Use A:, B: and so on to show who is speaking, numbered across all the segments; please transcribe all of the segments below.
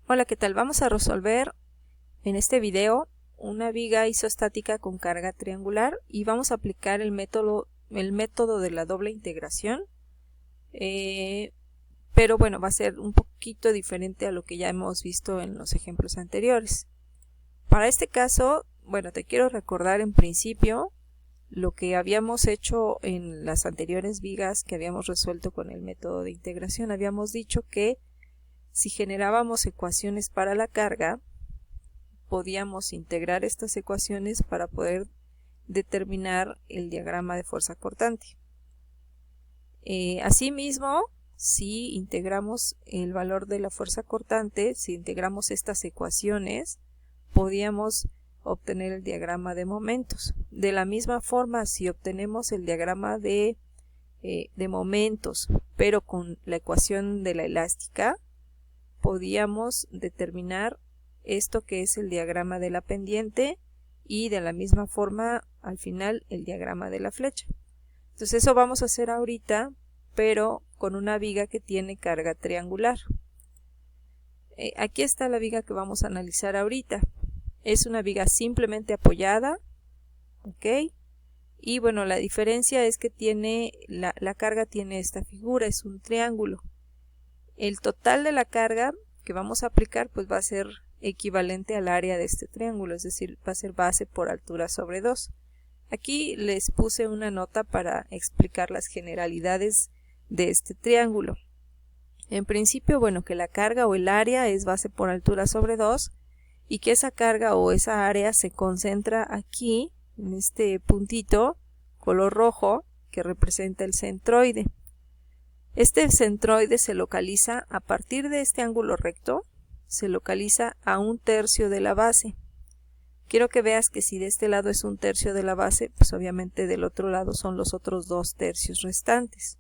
A: Hola, ¿qué tal? Vamos a resolver en este video una viga isostática con carga triangular y vamos a aplicar el método de la doble integración, pero bueno, va a ser un poquito diferente a lo que ya hemos visto en los ejemplos anteriores. Para este caso, bueno, te quiero recordar en principio lo que habíamos hecho en las anteriores vigas que habíamos resuelto con el método de integración. Habíamos dicho que si generábamos ecuaciones para la carga, podíamos integrar estas ecuaciones para poder determinar el diagrama de fuerza cortante. Asimismo, si integramos el valor de la fuerza cortante, si integramos estas ecuaciones, podíamos obtener el diagrama de momentos. De la misma forma, si obtenemos el diagrama de momentos, pero con la ecuación de la elástica, podíamos determinar esto que es el diagrama de la pendiente y de la misma forma al final el diagrama de la flecha. Entonces eso vamos a hacer ahorita, pero con una viga que tiene carga triangular. Aquí está la viga que vamos a analizar ahorita. Es una viga simplemente apoyada, ¿ok? Y bueno, la diferencia es que tiene la carga tiene esta figura, es un triángulo. El total de la carga que vamos a aplicar pues va a ser equivalente al área de este triángulo, es decir, va a ser base por altura sobre 2. Aquí les puse una nota para explicar las generalidades de este triángulo. En principio, bueno, que la carga o el área es base por altura sobre 2 y que esa carga o esa área se concentra aquí, en este puntito color rojo que representa el centroide. Este centroide se localiza a partir de este ángulo recto, se localiza a 1/3 de la base. Quiero que veas que si de este lado es 1/3 de la base, pues obviamente del otro lado son los otros 2/3 restantes.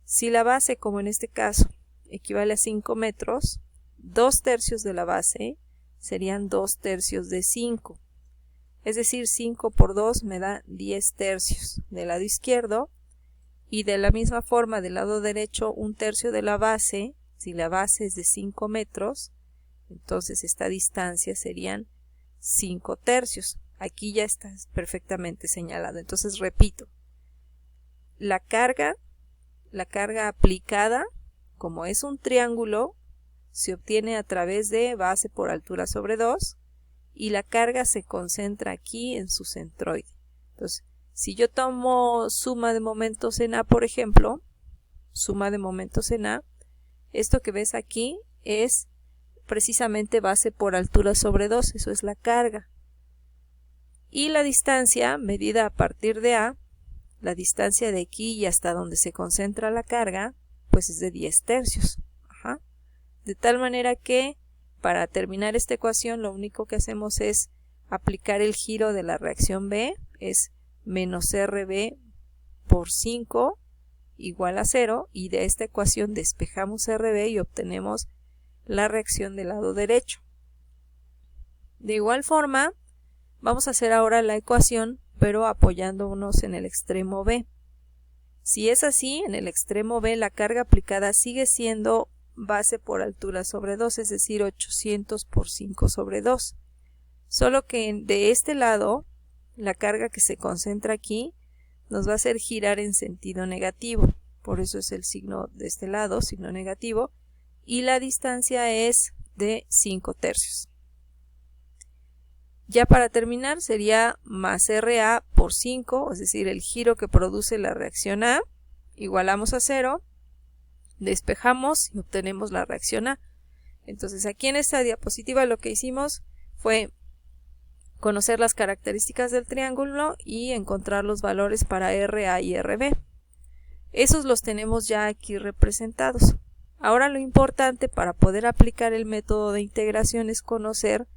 A: Si la base, como en este caso, equivale a 5 metros, 2/3 de la base serían 2/3 de 5. Es decir, 5 por 2 me da 10/3 del lado izquierdo. Y de la misma forma del lado derecho 1/3 de la base, si la base es de 5 metros, entonces esta distancia serían 5/3. Aquí ya está perfectamente señalado. Entonces repito, la carga aplicada, como es un triángulo, se obtiene a través de base por altura sobre 2 y la carga se concentra aquí en su centroide. Entonces, si yo tomo suma de momentos en A, por ejemplo, suma de momentos en A, esto que ves aquí es precisamente base por altura sobre 2, eso es la carga. Y la distancia medida a partir de A, la distancia de aquí y hasta donde se concentra la carga, pues es de 10/3. De tal manera que para terminar esta ecuación lo único que hacemos es aplicar el giro de la reacción B, es menos RB por 5 igual a 0, y de esta ecuación despejamos RB y obtenemos la reacción del lado derecho. De igual forma, vamos a hacer ahora la ecuación, pero apoyándonos en el extremo B. Si es así, en el extremo B la carga aplicada sigue siendo base por altura sobre 2, es decir, 800 por 5 sobre 2. Solo que de este lado, la carga que se concentra aquí nos va a hacer girar en sentido negativo. Por eso es el signo de este lado, signo negativo. Y la distancia es de 5/3. Ya para terminar sería más RA por 5, es decir, el giro que produce la reacción A. Igualamos a 0. Despejamos y obtenemos la reacción A. Entonces aquí en esta diapositiva lo que hicimos fue conocer las características del triángulo y encontrar los valores para RA y RB. Esos los tenemos ya aquí representados. Ahora lo importante para poder aplicar el método de integración es conocer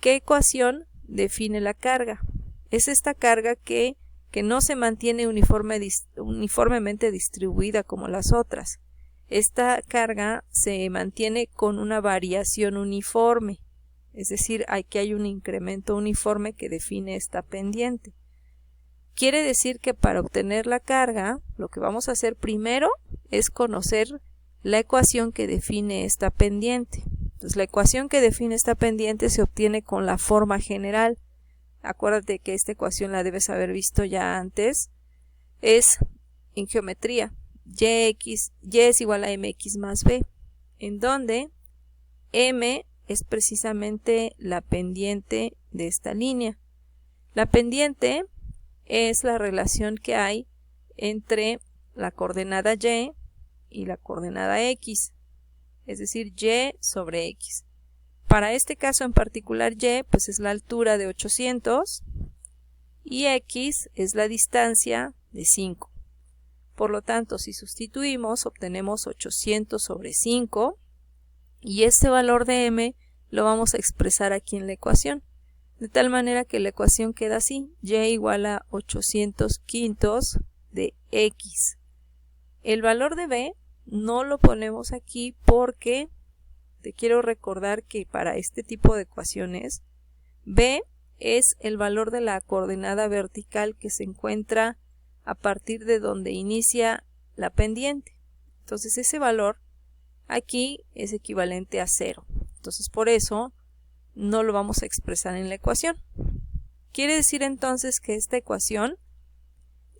A: qué ecuación define la carga. Es esta carga que no se mantiene uniformemente distribuida como las otras. Esta carga se mantiene con una variación uniforme. Es decir, aquí hay un incremento uniforme que define esta pendiente. Quiere decir que para obtener la carga, lo que vamos a hacer primero es conocer la ecuación que define esta pendiente. Entonces la ecuación que define esta pendiente se obtiene con la forma general. Acuérdate que esta ecuación la debes haber visto ya antes. Es en geometría. Y es igual a mx más b, en donde m es precisamente la pendiente de esta línea. La pendiente es la relación que hay entre la coordenada y la coordenada x, es decir, y sobre x. Para este caso en particular y pues es la altura de 800 y x es la distancia de 5. Por lo tanto, si sustituimos, obtenemos 800 sobre 5 y este valor de m lo vamos a expresar aquí en la ecuación. De tal manera que la ecuación queda así, y igual a 800 quintos de x. El valor de b no lo ponemos aquí porque te quiero recordar que para este tipo de ecuaciones, b es el valor de la coordenada vertical que se encuentra a partir de donde inicia la pendiente. Entonces ese valor aquí es equivalente a 0. Entonces por eso no lo vamos a expresar en la ecuación. Quiere decir entonces que esta ecuación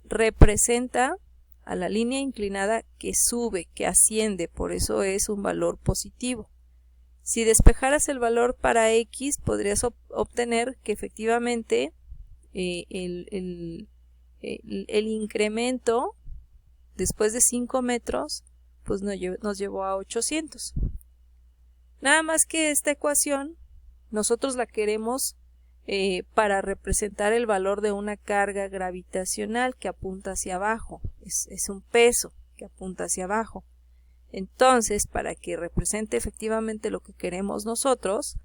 A: representa a la línea inclinada que sube, que asciende, por eso es un valor positivo. Si despejaras el valor para x, podrías obtener que efectivamente el incremento después de 5 metros pues nos llevó a 800. Nada más que esta ecuación nosotros la queremos para representar el valor de una carga gravitacional que apunta hacia abajo. Es un peso que apunta hacia abajo. Entonces, para que represente efectivamente lo que queremos nosotros,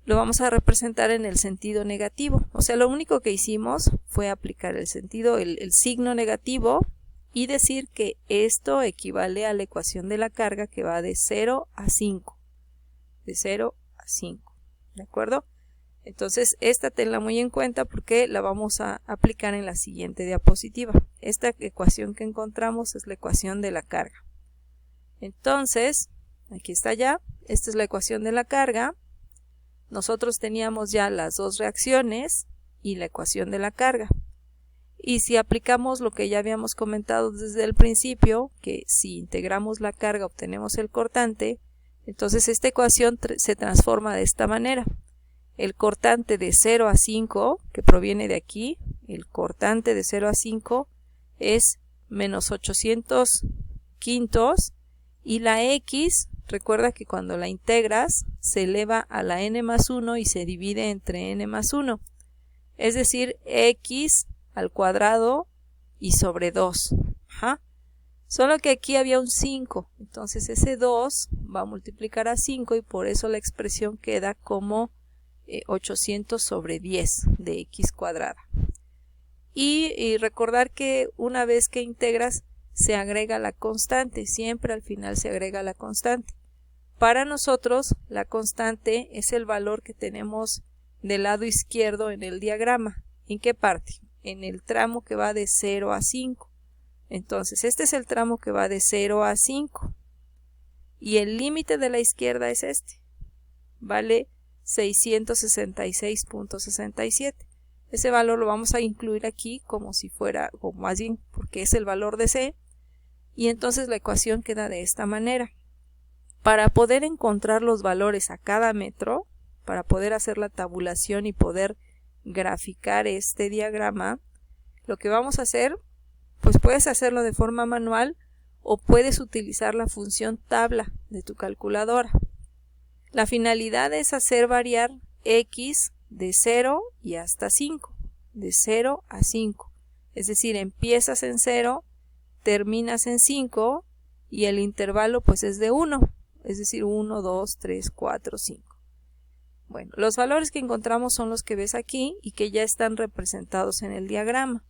A: lo vamos a representar en el sentido negativo. O sea, lo único que hicimos fue aplicar el signo negativo y decir que esto equivale a la ecuación de la carga que va de 0 a 5. De 0 a 5. ¿De acuerdo? Entonces, esta tenla muy en cuenta porque la vamos a aplicar en la siguiente diapositiva. Esta ecuación que encontramos es la ecuación de la carga. Entonces, aquí está ya. Esta es la ecuación de la carga. Nosotros teníamos ya las dos reacciones y la ecuación de la carga. Y si aplicamos lo que ya habíamos comentado desde el principio, que si integramos la carga obtenemos el cortante, entonces esta ecuación se transforma de esta manera. El cortante de 0 a 5, que proviene de aquí, el cortante de 0 a 5 es menos 800 quintos, y la x, recuerda que cuando la integras se eleva a la n más 1 y se divide entre n más 1, es decir, x al cuadrado y sobre 2. Solo que aquí había un 5, entonces ese 2 va a multiplicar a 5 y por eso la expresión queda como 800 sobre 10 de x cuadrada. Y recordar que una vez que integras se agrega la constante, siempre al final se agrega la constante. Para nosotros la constante es el valor que tenemos del lado izquierdo en el diagrama. ¿En qué parte? En el tramo que va de 0 a 5. Entonces este es el tramo que va de 0 a 5 y el límite de la izquierda es este, vale 666.67. Ese valor lo vamos a incluir aquí como si fuera, o más bien porque es el valor de C, y entonces la ecuación queda de esta manera. Para poder encontrar los valores a cada metro, para poder hacer la tabulación y poder graficar este diagrama, lo que vamos a hacer, pues puedes hacerlo de forma manual o puedes utilizar la función tabla de tu calculadora. La finalidad es hacer variar x de 0 y hasta 5, de 0 a 5. Es decir, empiezas en 0, terminas en 5 y el intervalo pues es de 1, es decir, 1, 2, 3, 4, 5. Bueno, los valores que encontramos son los que ves aquí y que ya están representados en el diagrama.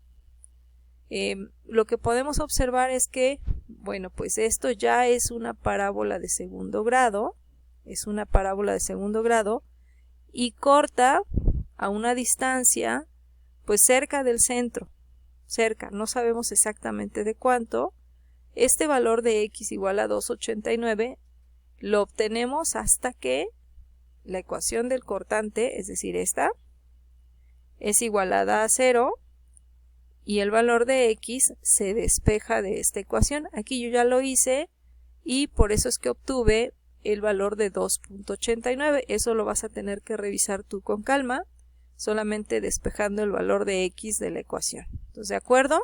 A: Lo que podemos observar es que, bueno, pues esto ya es una parábola de segundo grado, y corta a una distancia pues cerca del centro, no sabemos exactamente de cuánto. Este valor de x igual a 2,89 lo obtenemos hasta que la ecuación del cortante, es decir, esta, es igualada a 0 y el valor de x se despeja de esta ecuación. Aquí yo ya lo hice y por eso es que obtuve el valor de 2.89. Eso lo vas a tener que revisar tú con calma, solamente despejando el valor de x de la ecuación. Entonces, ¿de acuerdo?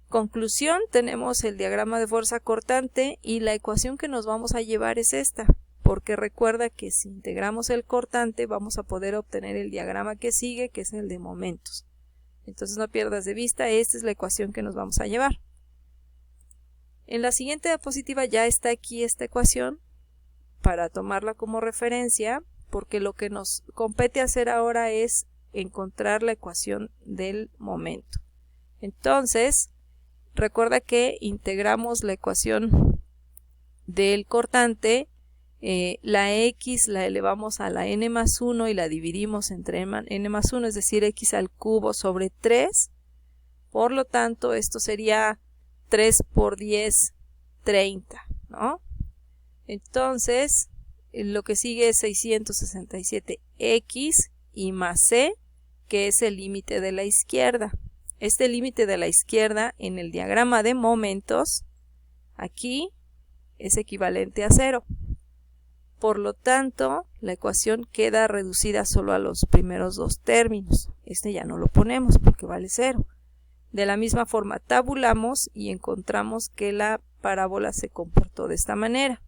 A: Conclusión, tenemos el diagrama de fuerza cortante y la ecuación que nos vamos a llevar es esta, porque recuerda que si integramos el cortante vamos a poder obtener el diagrama que sigue, que es el de momentos. Entonces no pierdas de vista, esta es la ecuación que nos vamos a llevar. En la siguiente diapositiva ya está aquí esta ecuación para tomarla como referencia, porque lo que nos compete hacer ahora es encontrar la ecuación del momento. Entonces, recuerda que integramos la ecuación del cortante, la x la elevamos a la n más 1 y la dividimos entre n más 1, es decir, x al cubo sobre 3. Por lo tanto, esto sería 3 por 10, 30, ¿no? Entonces, lo que sigue es 667x y más c, que es el límite de la izquierda. Este límite de la izquierda en el diagrama de momentos, aquí, es equivalente a 0. Por lo tanto, la ecuación queda reducida solo a los primeros dos términos. Este ya no lo ponemos porque vale 0. De la misma forma, tabulamos y encontramos que la parábola se comportó de esta manera.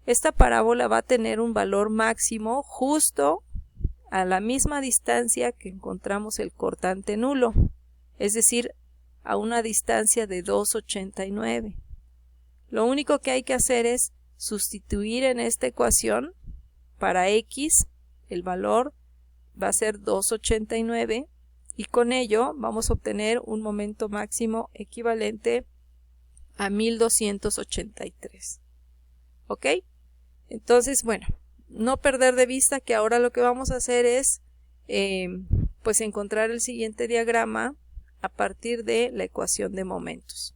A: Esta parábola va a tener un valor máximo justo a la misma distancia que encontramos el cortante nulo, es decir, a una distancia de 2,89. Lo único que hay que hacer es sustituir en esta ecuación para x, el valor va a ser 2,89 y con ello vamos a obtener un momento máximo equivalente a 1283. ¿Ok? Entonces, bueno, no perder de vista que ahora lo que vamos a hacer es pues encontrar el siguiente diagrama a partir de la ecuación de momentos.